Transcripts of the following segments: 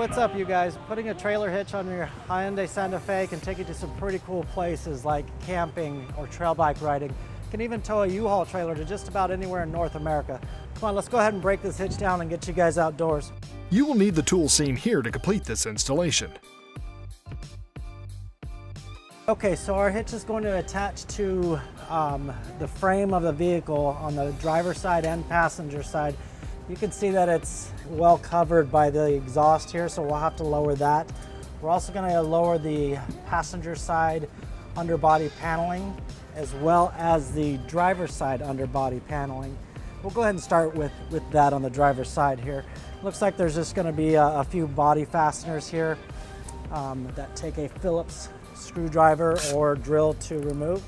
what's up, you guys? Putting a trailer hitch on your Hyundai Santa Fe can take you to some pretty cool places like camping or trail bike riding. It can even tow a U-Haul trailer to just about anywhere in North America. Come on, let's go ahead and break this hitch down and get you guys outdoors. You will need the tools seen here to complete this installation. Okay, so our hitch is going to attach to the frame of the vehicle on the driver's side and passenger side. You can see that it's well covered by the exhaust here, so we'll have to lower that. We're also going to lower the passenger side underbody paneling as well as the driver's side underbody paneling. We'll go ahead and start with that on the driver's side here. Looks like there's just going to be a few body fasteners here that take a Phillips screwdriver or drill to remove.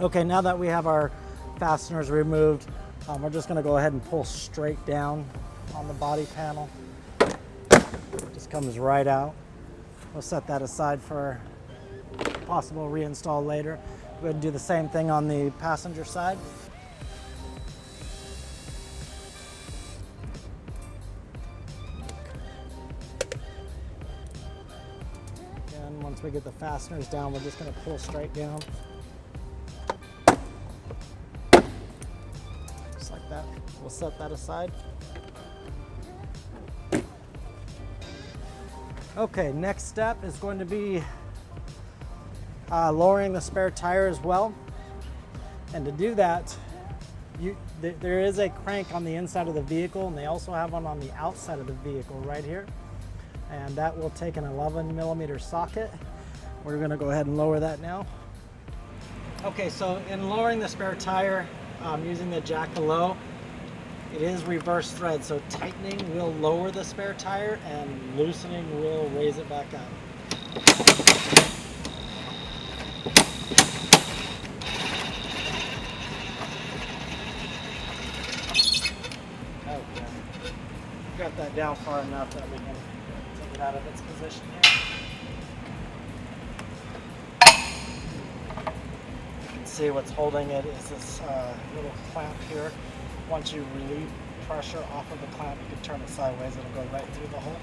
Okay, now that we have our fasteners removed, we're just going to go ahead and pull straight down on the body panel. It just comes right out. We'll set that aside for possible reinstall later. Go ahead and do the same thing on the passenger side. And once we get the fasteners down, we're just going to pull straight down. Like that. We'll set that aside. Okay, next step is going to be lowering the spare tire as well. And to do that, there is a crank on the inside of the vehicle, and they also have one on the outside of the vehicle right here. And that will take an 11mm socket. We're going to go ahead and lower that now. Okay, so in lowering the spare tire, using the jack below, it is reverse thread, so tightening will lower the spare tire and loosening will raise it back up. Okay, got that down far enough that we can take it out of its position here. See what's holding it is this little clamp here. Once you relieve pressure off of the clamp, you can turn it sideways. It'll go right through the hole.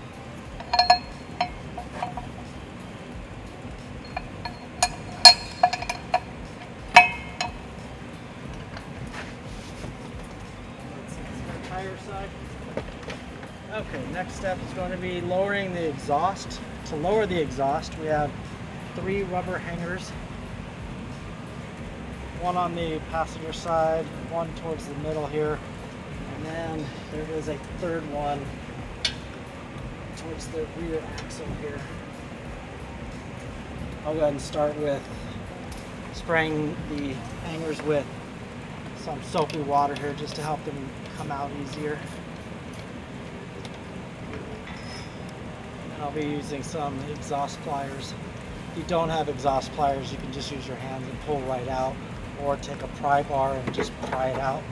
Tire side. Okay, next step is going to be lowering the exhaust. To lower the exhaust, we have 3 rubber hangers. One on the passenger side, one towards the middle here, and then there is a third one towards the rear axle here. I'll go ahead and start with spraying the hangers with some soapy water here just to help them come out easier. And I'll be using some exhaust pliers. If you don't have exhaust pliers, you can just use your hands and pull right out, or take a pry bar and just pry it out.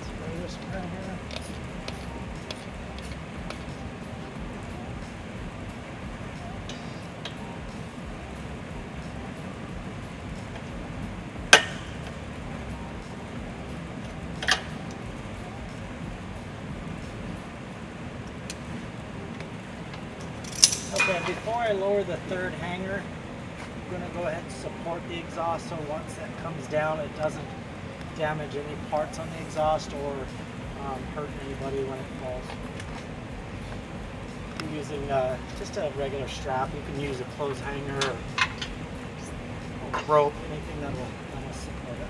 Spray this around here. Okay, before I lower the third hanger, I'm going to go ahead and support the exhaust so once that comes down, it doesn't damage any parts on the exhaust or hurt anybody when it falls. I'm using just a regular strap. You can use a clothes hanger or rope, anything that will support it.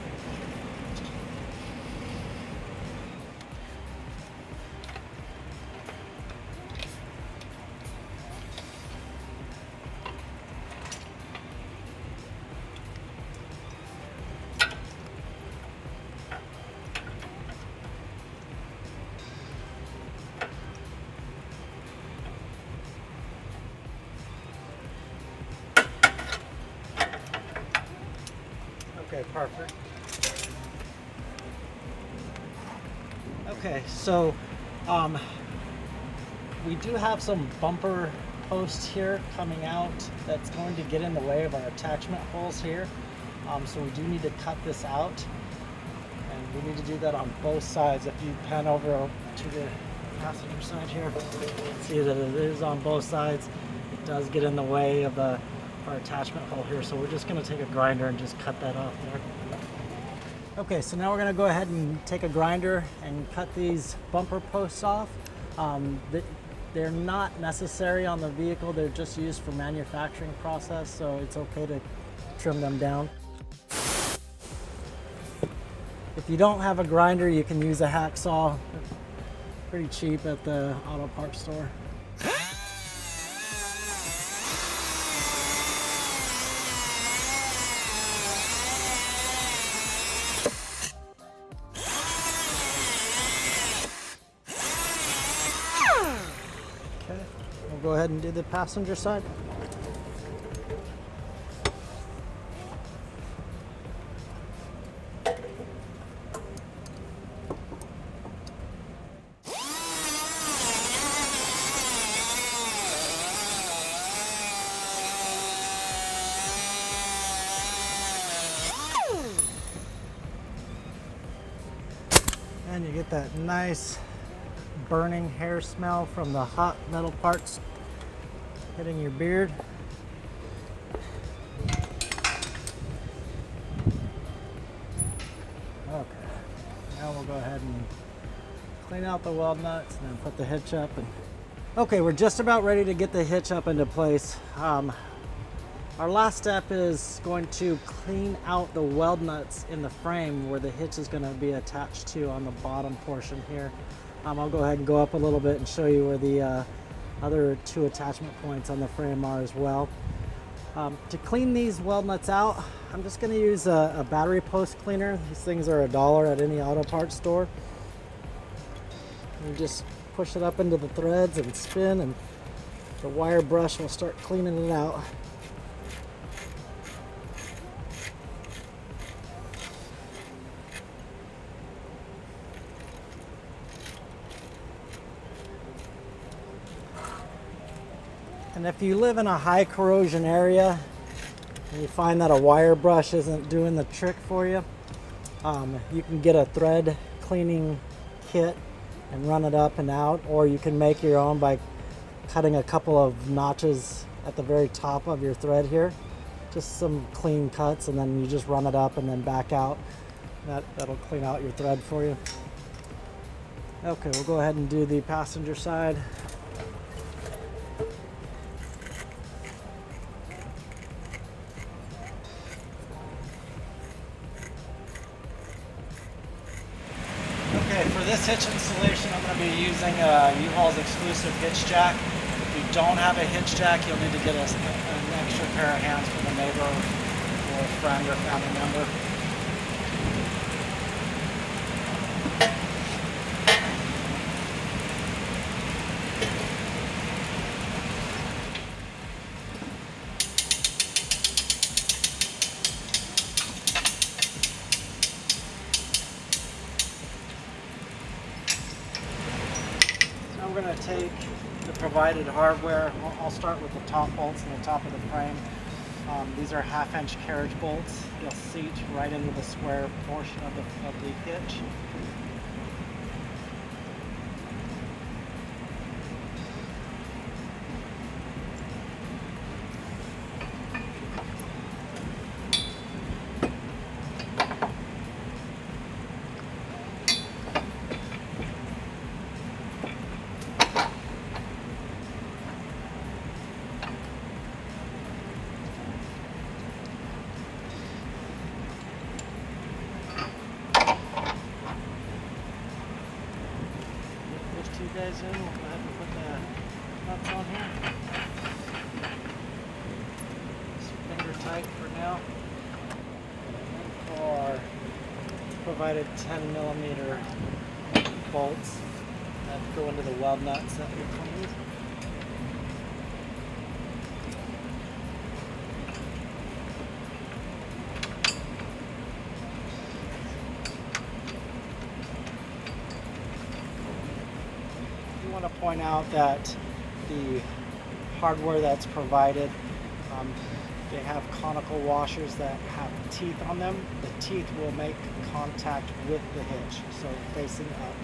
Okay, perfect. Okay, so we do have some bumper posts here coming out that's going to get in the way of our attachment holes here. So we do need to cut this out, and we need to do that on both sides. If you pan over to the passenger side here, see that it is on both sides. It does get in the way of our attachment hole here, so we're just going to take a grinder and just cut that off there. Okay, so now we're going to go ahead and take a grinder and cut these bumper posts off. They're not necessary on the vehicle, they're just used for manufacturing process, so it's okay to trim them down. If you don't have a grinder, you can use a hacksaw. Pretty cheap at the auto parts store. Okay, we'll go ahead and do the passenger side. And you get that nice burning hair smell from the hot metal parts hitting your beard. Okay, now we'll go ahead and clean out the weld nuts and then put the hitch up. Okay, we're just about ready to get the hitch up into place. Our last step is going to clean out the weld nuts in the frame where the hitch is going to be attached to on the bottom portion here. I'll go ahead and go up a little bit and show you where the other two attachment points on the frame are as well. To clean these weld nuts out, I'm just going to use a battery post cleaner. These things are $1 at any auto parts store. You just push it up into the threads and spin, and the wire brush will start cleaning it out. And if you live in a high corrosion area and you find that a wire brush isn't doing the trick for you, you can get a thread cleaning kit and run it up and out, or you can make your own by cutting a couple of notches at the very top of your thread here. Just some clean cuts, and then you just run it up and then back out. That'll clean out your thread for you. Okay, we'll go ahead and do the passenger side. Okay, for this hitch installation, I'm going to be using U-Haul's exclusive hitch jack. If you don't have a hitch jack, you'll need to get an extra pair of hands from a neighbor or a friend or family member. We're going to take the provided hardware. I'll start with the top bolts in the top of the frame. These are 1/2-inch carriage bolts. They'll seat right into the square portion of the hitch. Guys in, we'll go ahead and put the nuts on here. Just finger tight for now. And for our provided 10mm bolts that go into the weld nuts that we cleaned. want to point out that the hardware that's provided, they have conical washers that have teeth on them. The teeth will make contact with the hitch, so facing up.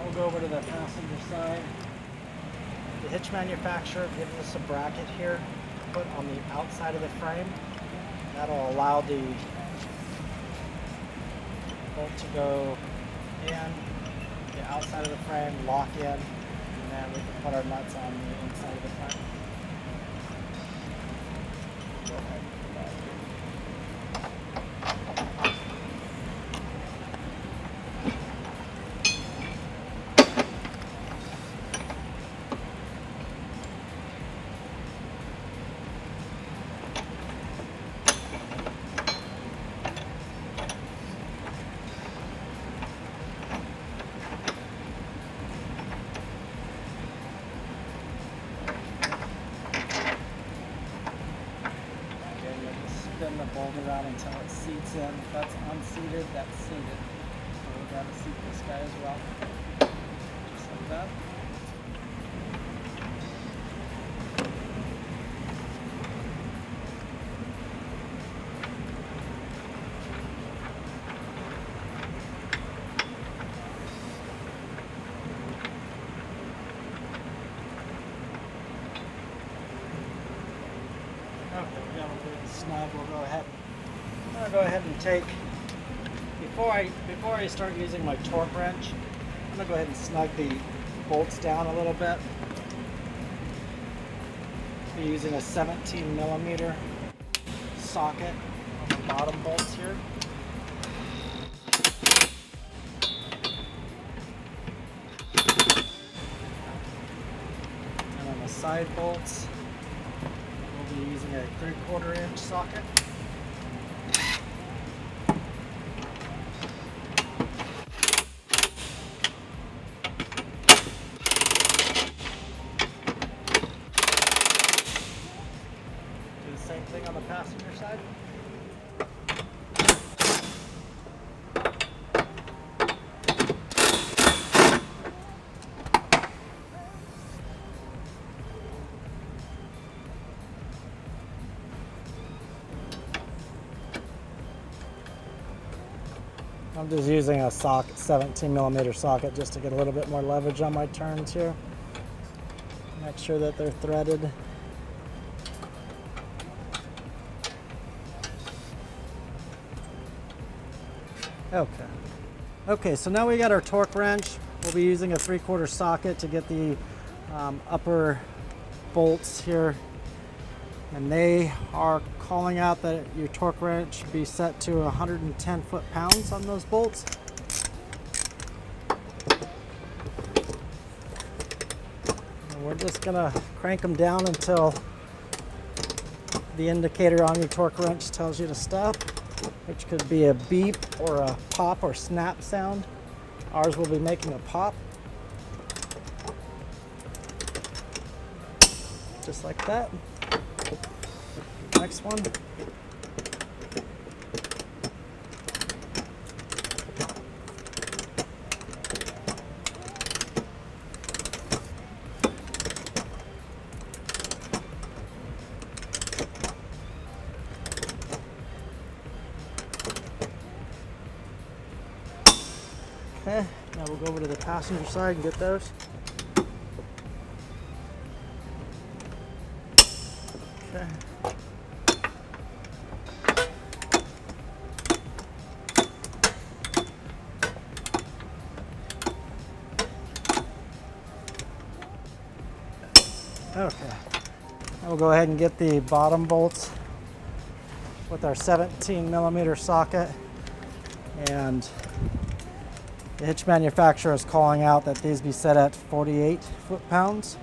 We'll go over to the passenger side. The hitch manufacturer gives us a bracket here to put on the outside of the frame. That'll allow the bolt to go in, the outside of the frame, lock in, and then we can put our nuts on the inside of the frame. Go ahead and put that here. Spin the bolt around until it seats in. If that's unseated, that's seated. So we've got to seat this guy as well. Just like that. Okay, we got a little snug. We'll go ahead. I'm gonna go ahead and take before I start using my torque wrench. I'm gonna go ahead and snug the bolts down a little bit. Be using a 17mm socket on the bottom bolts here. And on the side bolts, we'll be using a 3/4 inch socket. Do the same thing on the passenger side. I'm just using a socket, 17mm socket, just to get a little bit more leverage on my turns here. Make sure that they're threaded. Okay, so now we got our torque wrench. We'll be using a 3/4 socket to get the upper bolts here. And they are calling out that your torque wrench be set to 110 foot-pounds on those bolts. And we're just gonna crank them down until the indicator on your torque wrench tells you to stop, which could be a beep or a pop or snap sound. Ours will be making a pop. Just like that. Next one. Okay, now we'll go over to the passenger side and get those. Okay. Okay, now we'll go ahead and get the bottom bolts with our 17mm socket, and the hitch manufacturer is calling out that these be set at 48 foot-pounds.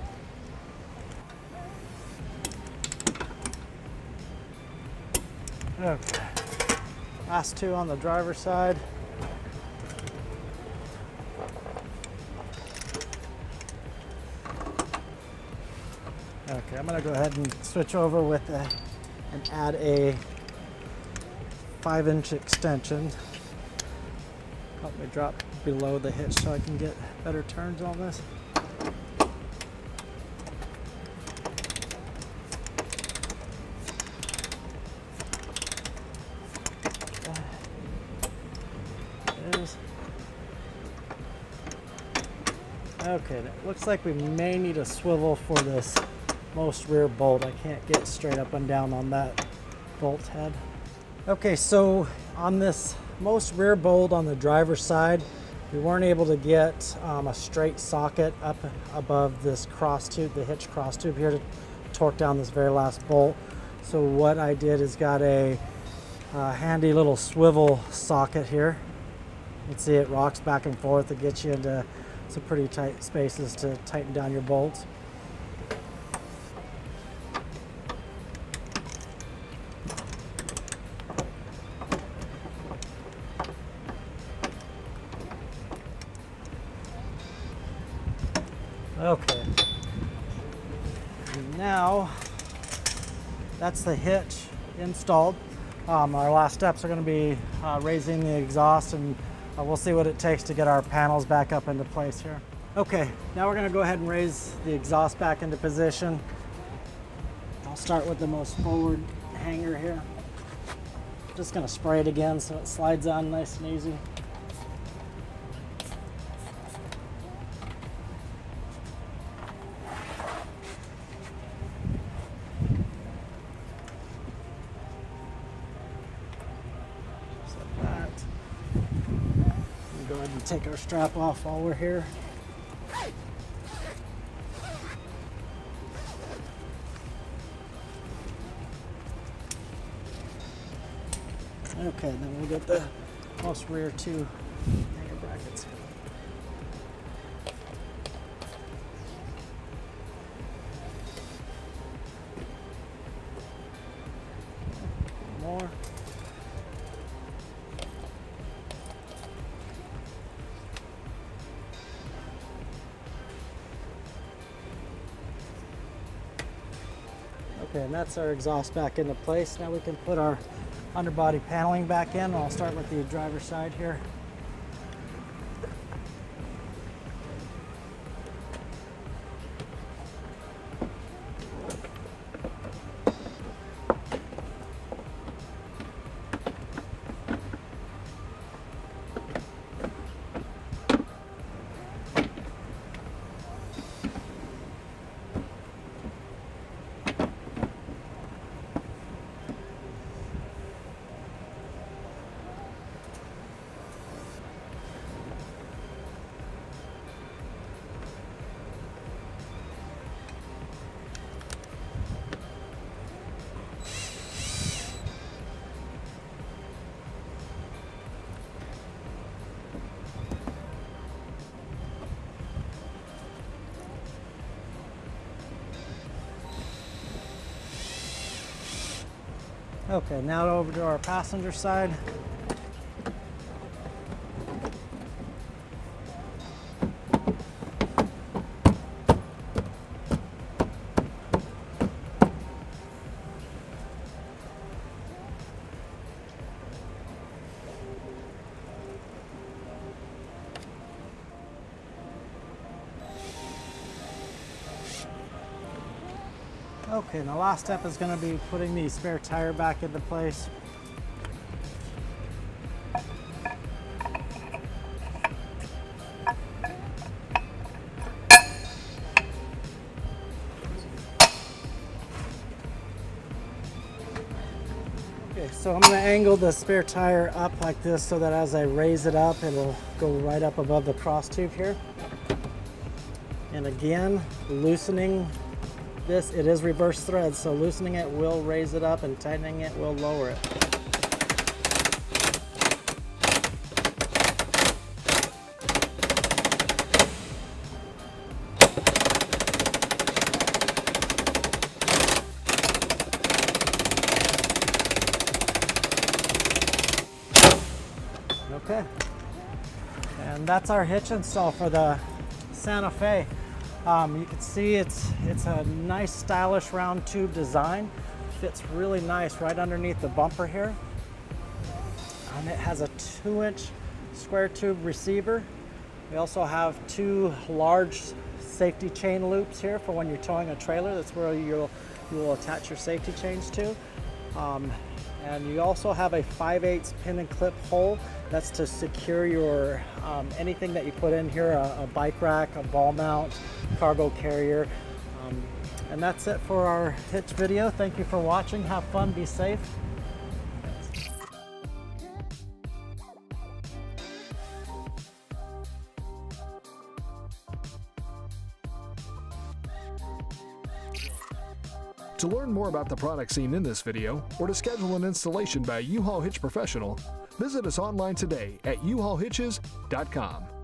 Okay, last two on the driver's side. Okay, I'm gonna go ahead and switch over with and add a 5-inch extension. Help me drop below the hitch so I can get better turns on this. Okay, it looks like we may need a swivel for this most rear bolt. I can't get straight up and down on that bolt head. Okay, so on this most rear bolt on the driver's side, we weren't able to get a straight socket up above this cross tube, the hitch cross tube here, to torque down this very last bolt. So what I did is got a handy little swivel socket here. You can see it rocks back and forth to get you into some pretty tight spaces to tighten down your bolts. Okay, now that's the hitch installed. Our last steps are going to be raising the exhaust, and we'll see what it takes to get our panels back up into place here. Okay, now we're going to go ahead and raise the exhaust back into position. I'll start with the most forward hanger here. Just going to spray it again so it slides on nice and easy. Go ahead and take our strap off while we're here. Okay, then we'll get the most rear two hanger brackets here. More. Okay, and that's our exhaust back into place. Now we can put our underbody paneling back in. I'll start with the driver's side here. Okay, now over to our passenger side. Okay, and the last step is going to be putting the spare tire back into place. Okay, so I'm going to angle the spare tire up like this so that as I raise it up, it'll go right up above the cross tube here. And again, loosening this, it is reverse thread, so loosening it will raise it up and tightening it will lower it. Okay, and that's our hitch install for the Santa Fe. You can see it's a nice stylish round tube design. Fits really nice right underneath the bumper here. It has a 2-inch square tube receiver. We also have 2 large safety chain loops here for when you're towing a trailer. That's where you will attach your safety chains to. And you also have a 5/8 pin and clip hole. That's to secure your anything that you put in here, a bike rack, a ball mount, cargo carrier. And that's it for our Hitch video. Thank you for watching. Have fun, be safe. To learn more about the products seen in this video, or to schedule an installation by a U-Haul Hitch professional, visit us online today at uhaulhitches.com.